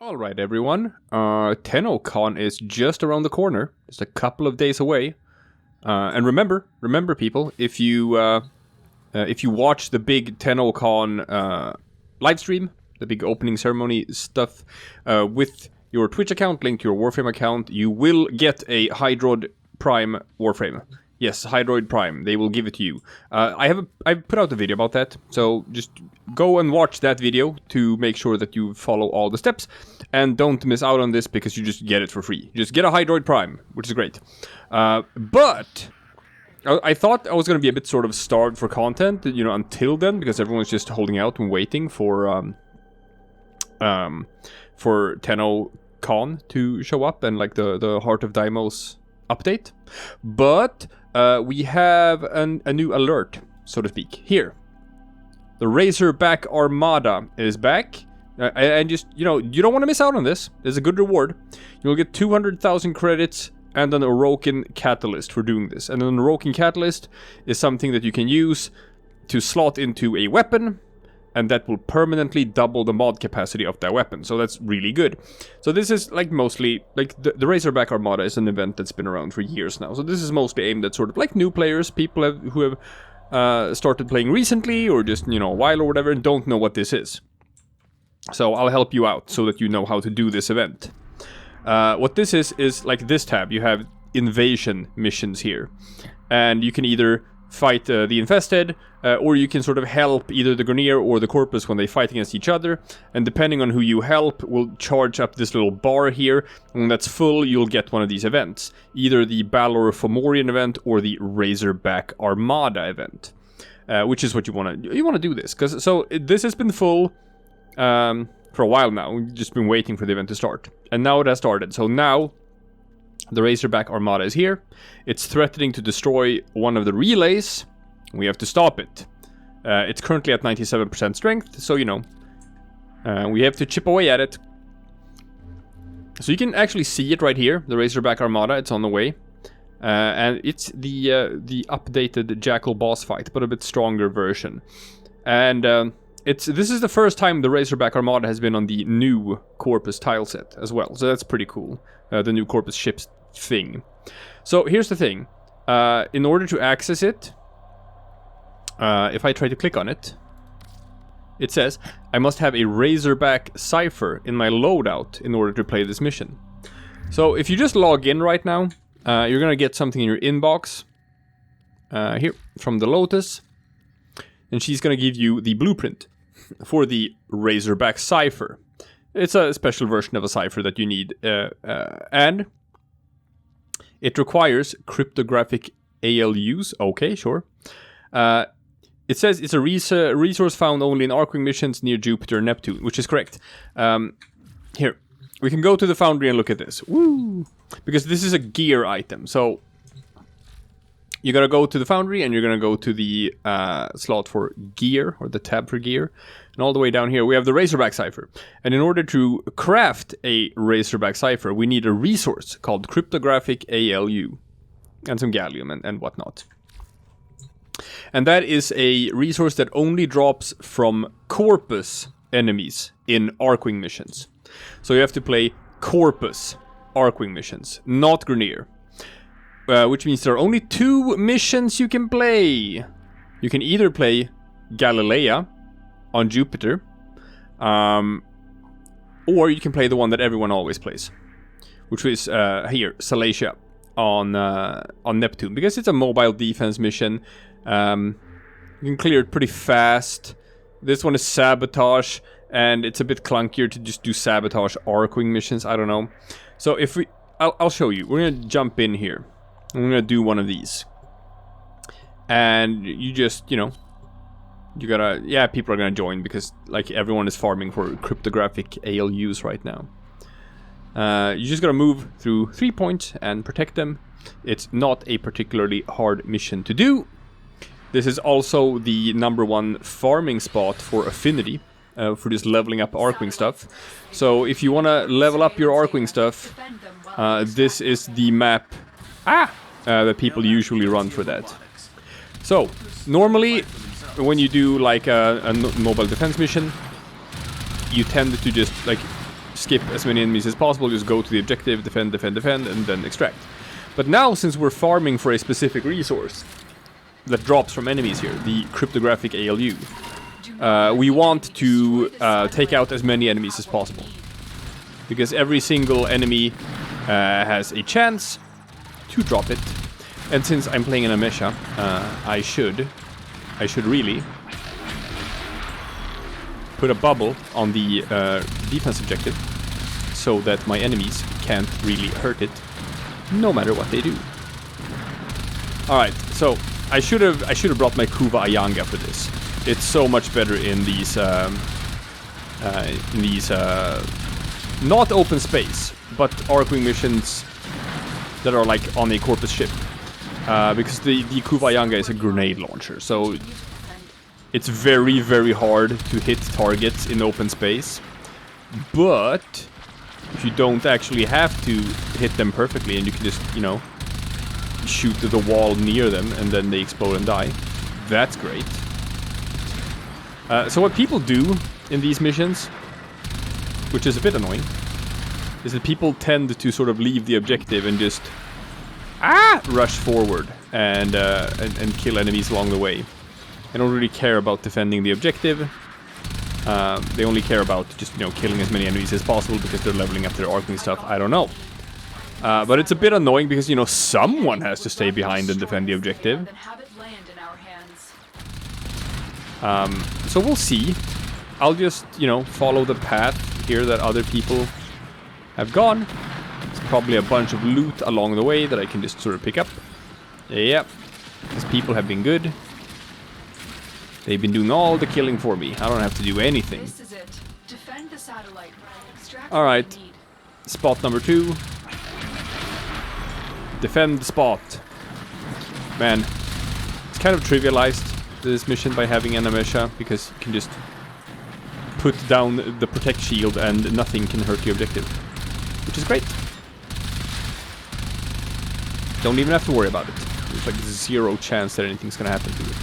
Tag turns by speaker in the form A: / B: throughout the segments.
A: Alright everyone, Tenno is just around the corner, just a couple of days away. And remember people, if you watch the big Tenno live stream, the big opening ceremony stuff, with your Twitch account linked to your Warframe account, you will get a Hydroid Prime Warframe. Yes, Hydroid Prime, they will give it to you. I've put out a video about that, so just go and watch that video to make sure that you follow all the steps, and don't miss out on this because you just get it for free. You just get a Hydroid Prime, which is great. But I thought I was going to be a bit sort of starved for content, you know, until then, because everyone's just holding out and waiting for Tenno to show up and like the Heart of Deimos update. But we have a new alert, so to speak, here. The Razorback Armada is back. And just, you know, you don't want to miss out on this. There's a good reward. You'll get 200,000 credits and an awoken catalyst for doing this. And an awoken catalyst is something that you can use to slot into a weapon, and that will permanently double the mod capacity of that weapon. So that's really good. So this is like mostly, like the Razorback Armada is an event that's been around for years now. So this is mostly aimed at sort of like new players, people who have started playing recently or just, you know, a while or whatever and don't know what this is. So I'll help you out so that you know how to do this event. What this is like this tab. You have invasion missions here. And you can either fight the infested, or you can sort of help either the Grineer or the Corpus when they fight against each other. And depending on who you help, will charge up this little bar here. And when that's full, you'll get one of these events. Either the Balor Fomorian event or the Razorback Armada event. Which is what you want to do this. This has been full for a while now. We've just been waiting for the event to start. And now it has started. So now the Razorback Armada is here. It's threatening to destroy one of the relays. We have to stop it. It's currently at 97% strength, so you know, we have to chip away at it. So you can actually see it right here, the Razorback Armada. It's on the way, and it's the updated Jackal boss fight, but a bit stronger version. And this is the first time the Razorback Armada has been on the new Corpus Tileset as well, so that's pretty cool. The new Corpus Ship thing. So here's the thing. In order to access it, if I try to click on it, it says I must have a Razorback Cipher in my loadout in order to play this mission. So if you just log in right now, you're gonna get something in your inbox here from the Lotus, and she's gonna give you the blueprint for the Razorback Cipher. It's a special version of a cipher that you need, and it requires cryptographic ALUs. Okay, sure. It says it's a resource found only in Arcwing missions near Jupiter and Neptune, which is correct. Here, we can go to the foundry and look at this. Woo! Because this is a gear item. So you gotta go to the foundry and you're gonna go to the slot for gear, or the tab for gear. And all the way down here, we have the Razorback Cipher. And in order to craft a Razorback Cipher, we need a resource called cryptographic ALU. And some gallium and whatnot. And that is a resource that only drops from Corpus enemies in Arcwing missions. So you have to play Corpus Arcwing missions, not Grineer. Which means there are only 2 missions you can play. You can either play Galilea on Jupiter, or you can play the one that everyone always plays, which is here, Salacia on Neptune, because it's a mobile defense mission. You can clear it pretty fast. This one is sabotage, and it's a bit clunkier to just do sabotage Arcwing missions. I don't know. So if I'll show you. We're gonna jump in here. I'm gonna do one of these, and you just, you know, you gotta, yeah, people are gonna join because like everyone is farming for cryptographic ALUs right now. You just gotta move through 3 points and protect them. It's not a particularly hard mission to do. This is also the #1 farming spot for affinity, for just leveling up Arcwing stuff. So if you wanna level up your Arcwing stuff, this is the map that people usually run for that. So normally, when you do like a mobile defense mission, you tend to just like skip as many enemies as possible, just go to the objective, defend, defend, defend, and then extract. But now, since we're farming for a specific resource that drops from enemies here, the cryptographic ALU, we want to take out as many enemies as possible. Because every single enemy has a chance to drop it. And since I'm playing in a mecha, I should really put a bubble on the defense objective so that my enemies can't really hurt it, no matter what they do. All right, so I should have brought my Kuva Ayanga for this. It's so much better in these not open space, but Arkwing missions that are like on a Corpus ship, because the Kuva Ayanga is a grenade launcher, so it's very, very hard to hit targets in open space. But if you don't actually have to hit them perfectly and you can just, you know, shoot to the wall near them and then they explode and die, that's great. So what people do in these missions, which is a bit annoying, is that people tend to sort of leave the objective and just rush forward and kill enemies along the way. They don't really care about defending the objective. They only care about just, you know, killing as many enemies as possible because they're leveling up their Arkwing stuff. I don't know. But it's a bit annoying because, you know, someone has to stay behind and defend the objective. So we'll see. I'll just, you know, follow the path here that other people have gone. There's probably a bunch of loot along the way that I can just sort of pick up. Yep. These people have been good. They've been doing all the killing for me. I don't have to do anything.
B: This is it. Defend the satellite.
A: All right. Spot number 2. Defend the spot. Man, it's kind of trivialized this mission by having an Amesha, because you can just put down the protect shield and nothing can hurt the objective, which is great. Don't even have to worry about it. There's like 0 chance that anything's gonna happen to it.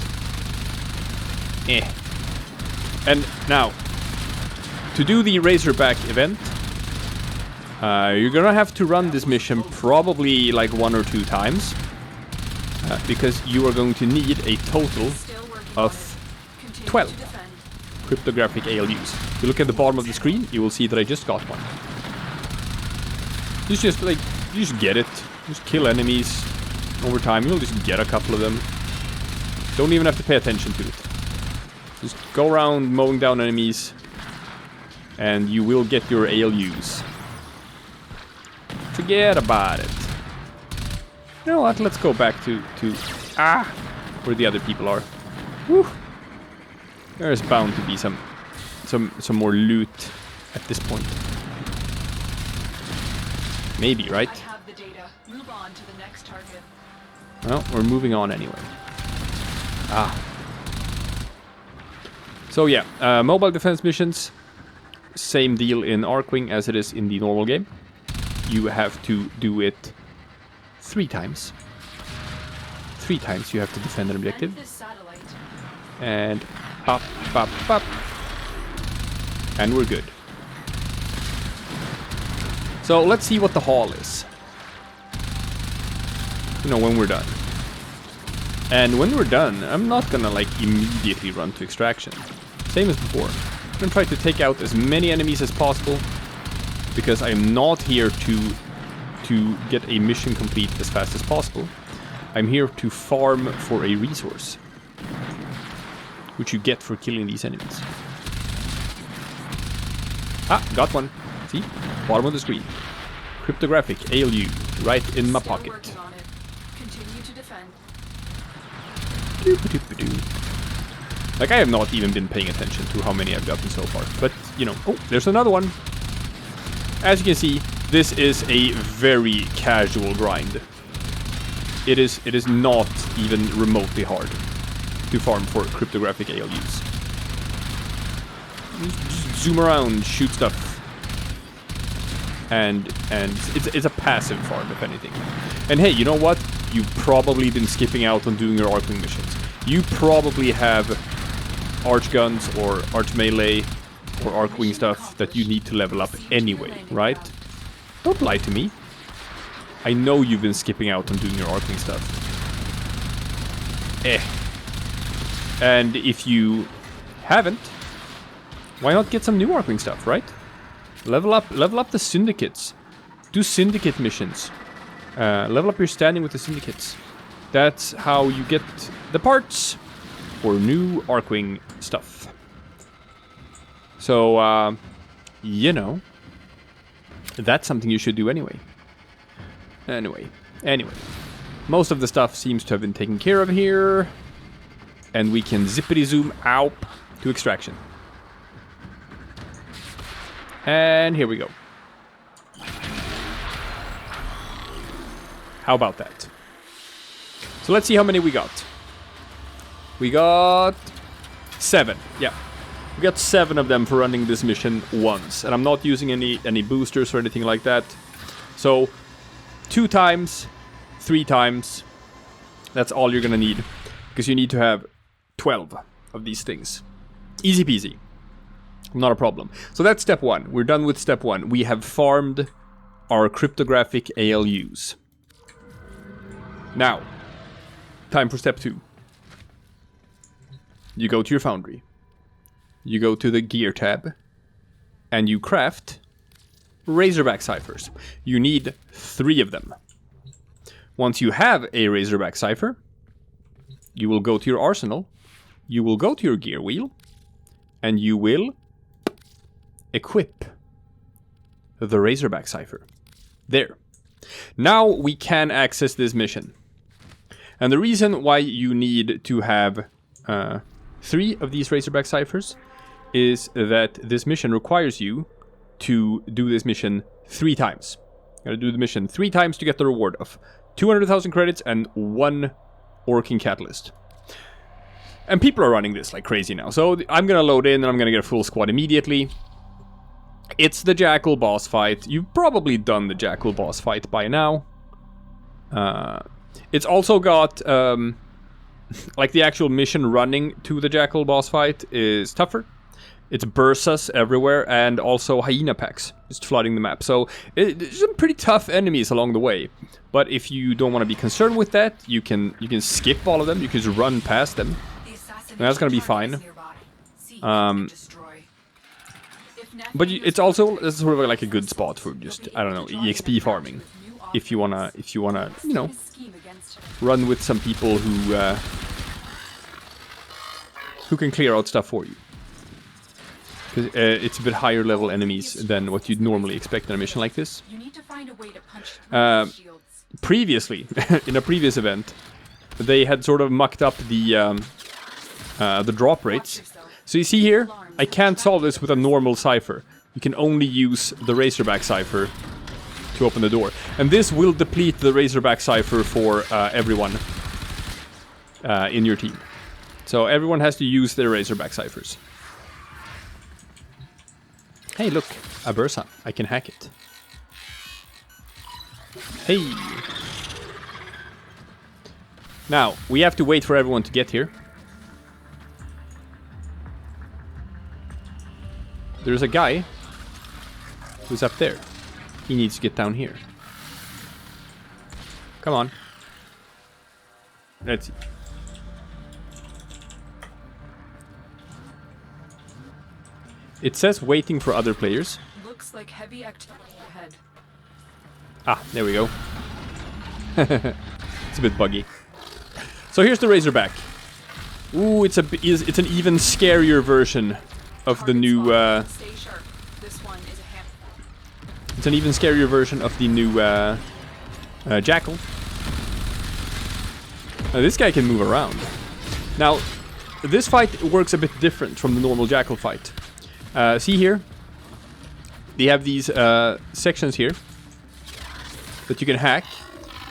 A: And now, to do the Razorback event, you're gonna have to run this mission probably like 1 or 2 times, because you are going to need a total of 12 cryptographic ALUs. If you look at the bottom of the screen, you will see that I just got one. You just get it. Just kill enemies over time. You'll just get a couple of them. Don't even have to pay attention to it. Just go around mowing down enemies, and you will get your ALUs. Forget about it. You know what? Let's go back to where the other people are. Whew. There's bound to be some more loot at this point. Maybe, right?
B: I have the data. Move on to the next target.
A: Well, we're moving on anyway. So yeah, mobile defense missions, same deal in Arkwing as it is in the normal game. You have to do it 3 times. 3 times you have to defend an objective. And up, up, up. And we're good. So let's see what the haul is. You know, when we're done. And when we're done, I'm not gonna like immediately run to extraction. Same as before. I'm gonna try to take out as many enemies as possible, because I'm not here to get a mission complete as fast as possible. I'm here to farm for a resource, which you get for killing these enemies. Got one. See? Bottom of the screen. Cryptographic ALU right in my pocket.
B: Continue to defend.
A: Like, I have not even been paying attention to how many I've gotten so far. But, you know... Oh, there's another one. As you can see, this is a very casual grind. It is not even remotely hard to farm for cryptographic ALUs. Just zoom around, shoot stuff. And it's a passive farm, if anything. And hey, you know what? You've probably been skipping out on doing your Arkwing missions. You probably have arch guns or arch melee or Arcwing stuff that you need to level up anyway, right? Don't lie to me. I know you've been skipping out on doing your Arcwing stuff. And if you haven't, why not get some new Arcwing stuff, right? Level up the syndicates. Do syndicate missions. Level up your standing with the syndicates. That's how you get the parts for new Arcwing stuff. So, you know, that's something you should do anyway. Anyway. Most of the stuff seems to have been taken care of here. And we can zippity zoom out to extraction. And here we go. How about that? So let's see how many we got. We got 7. Yeah. We got 7 of them for running this mission once. And I'm not using any boosters or anything like that. So 2 times, 3 times. That's all you're gonna need. Because you need to have 12 of these things. Easy peasy. Not a problem. So that's step 1. We're done with step 1. We have farmed our cryptographic ALUs. Now, time for step 2. You go to your foundry. You go to the gear tab. And you craft Razorback Ciphers. You need 3 of them. Once you have a Razorback Cipher, you will go to your arsenal. You will go to your gear wheel. And you will equip the Razorback Cipher. There. Now we can access this mission. And the reason why you need to have 3 of these Razorback Ciphers is that this mission requires you to do this mission 3 times. You gotta do the mission 3 times to get the reward of 200,000 credits and 1 Orking Catalyst. And people are running this like crazy now. So I'm gonna load in and I'm gonna get a full squad immediately. It's the Jackal boss fight. You've probably done the Jackal boss fight by now. It's also got, like the actual mission running to the Jackal boss fight is tougher. It's bursas everywhere and also hyena packs just flooding the map. So there's some pretty tough enemies along the way. But if you don't want to be concerned with that, you can skip all of them. You can just run past them. And that's gonna be fine. But it's also sort of like a good spot for just, I don't know, EXP farming. If you wanna, you know, run with some people who can clear out stuff for you. Because it's a bit higher level enemies than what you'd normally expect in a mission like this. Previously, in a previous event, they had sort of mucked up the drop rates. So you see here, I can't solve this with a normal cipher. You can only use the Razorback Cipher to open the door. And this will deplete the Razorback Cipher for everyone in your team. So everyone has to use their Razorback Ciphers. Hey, look, a Bursa. I can hack it. Hey! Now, we have to wait for everyone to get here. There's a guy who's up there. He needs to get down here. Come on. Let's see. It says waiting for other players.
B: Looks like heavy activity ahead.
A: Ah, there we go. It's a bit buggy. So here's the Razorback. Ooh, it's an even scarier version of the new.
B: Stay sharp. This one is a hammer.
A: It's an even scarier version of the new Jackal. Now this guy can move around. Now, this fight works a bit different from the normal Jackal fight. See here? They have these sections here that you can hack.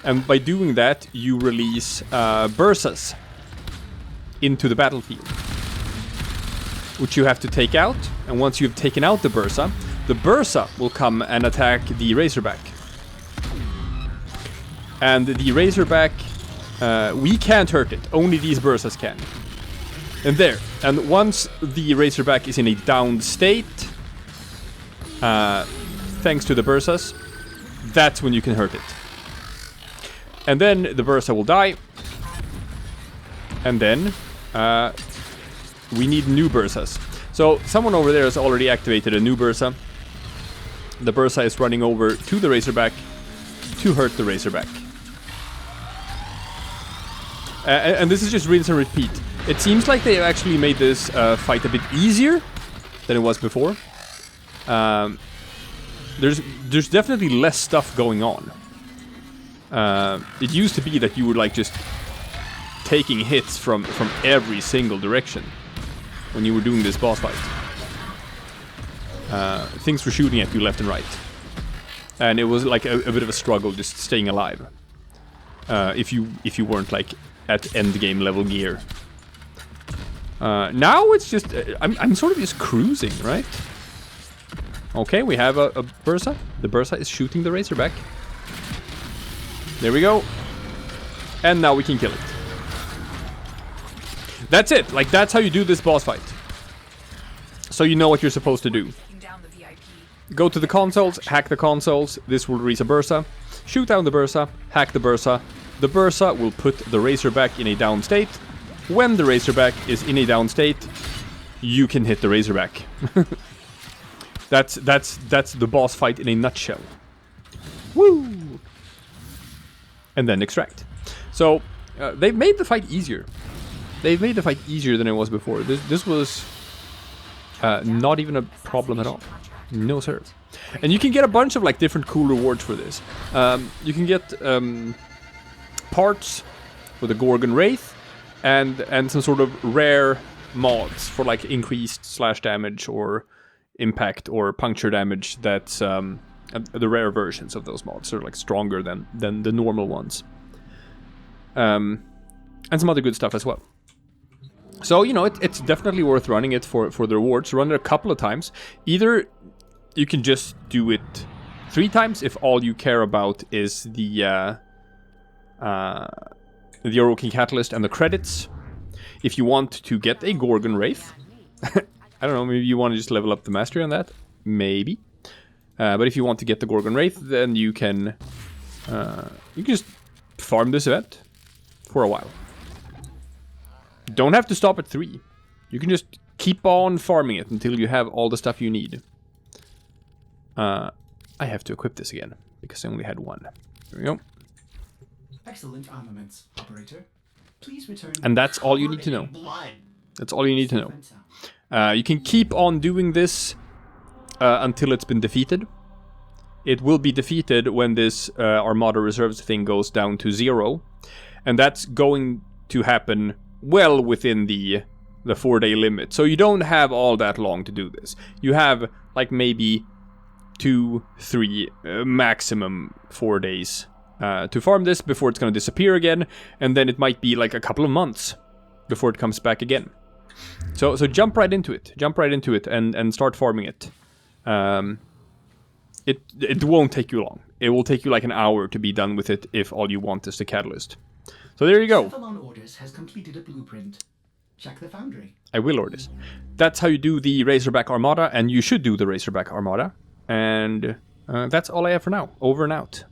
A: And by doing that, you release bursas into the battlefield, which you have to take out. And once you've taken out the bursa will come and attack the Razorback. And the Razorback, we can't hurt it. Only these bursas can. And there. And once the Razorback is in a downed state, thanks to the Bursas, that's when you can hurt it. And then the Bursa will die. And then we need new Bursas. So someone over there has already activated a new Bursa. The Bursa is running over to the Razorback to hurt the Razorback. And this is just rinse and repeat. It seems like they actually made this fight a bit easier than it was before. There's definitely less stuff going on. It used to be that you were like just taking hits from every single direction when you were doing this boss fight. Things were shooting at you left and right. And it was like a bit of a struggle just staying alive. If you weren't like at end game level gear. Now it's just I'm sort of just cruising, right? Okay, we have a Bursa. The Bursa is shooting the Razorback. There we go. And now we can kill it. That's it. Like, that's how you do this boss fight. So you know what you're supposed to do. Go to the consoles, hack the consoles. This will release a Bursa. Shoot down the Bursa, hack the Bursa. The Bursa will put the Razorback in a down state. When the Razorback is in a down state, you can hit the Razorback. That's the boss fight in a nutshell. Woo! And then extract. So they've made the fight easier. They've made the fight easier than it was before. This was not even a problem at all. No sir. And you can get a bunch of like different cool rewards for this. You can get parts for the Gorgon Wraith and some sort of rare mods for like increased slash damage or impact or puncture damage. That's the rare versions of those mods are like stronger than the normal ones. And some other good stuff as well. So, you know, it's definitely worth running it for the rewards. Run it a couple of times. Either you can just do it 3 times if all you care about is the Awoken Catalyst and the credits. If you want to get a Gorgon Wraith, I don't know, maybe you want to just level up the mastery on that. Maybe. But if you want to get the Gorgon Wraith, then you can just farm this event for a while. Don't have to stop at 3. You can just keep on farming it until you have all the stuff you need. I have to equip this again, because I only had 1. There we go.
C: Excellent armaments, operator. Please return.
A: And that's all you need to know. That's all you need to know. You can keep on doing this until it's been defeated. It will be defeated when this Armada Reserves thing goes down to 0. And that's going to happen well within the 4-day limit. So you don't have all that long to do this. You have like maybe 2, 3, maximum 4 days to farm this before it's going to disappear again. And then it might be like a couple of months before it comes back again. So jump right into it. Jump right into it and start farming it. It won't take you long. It will take you like an hour to be done with it if all you want is the catalyst. So there you go.
C: Orders has completed a blueprint. Check the foundry.
A: I will orders. That's how you do the Razorback Armada, and you should do the Razorback Armada. And that's all I have for now. Over and out.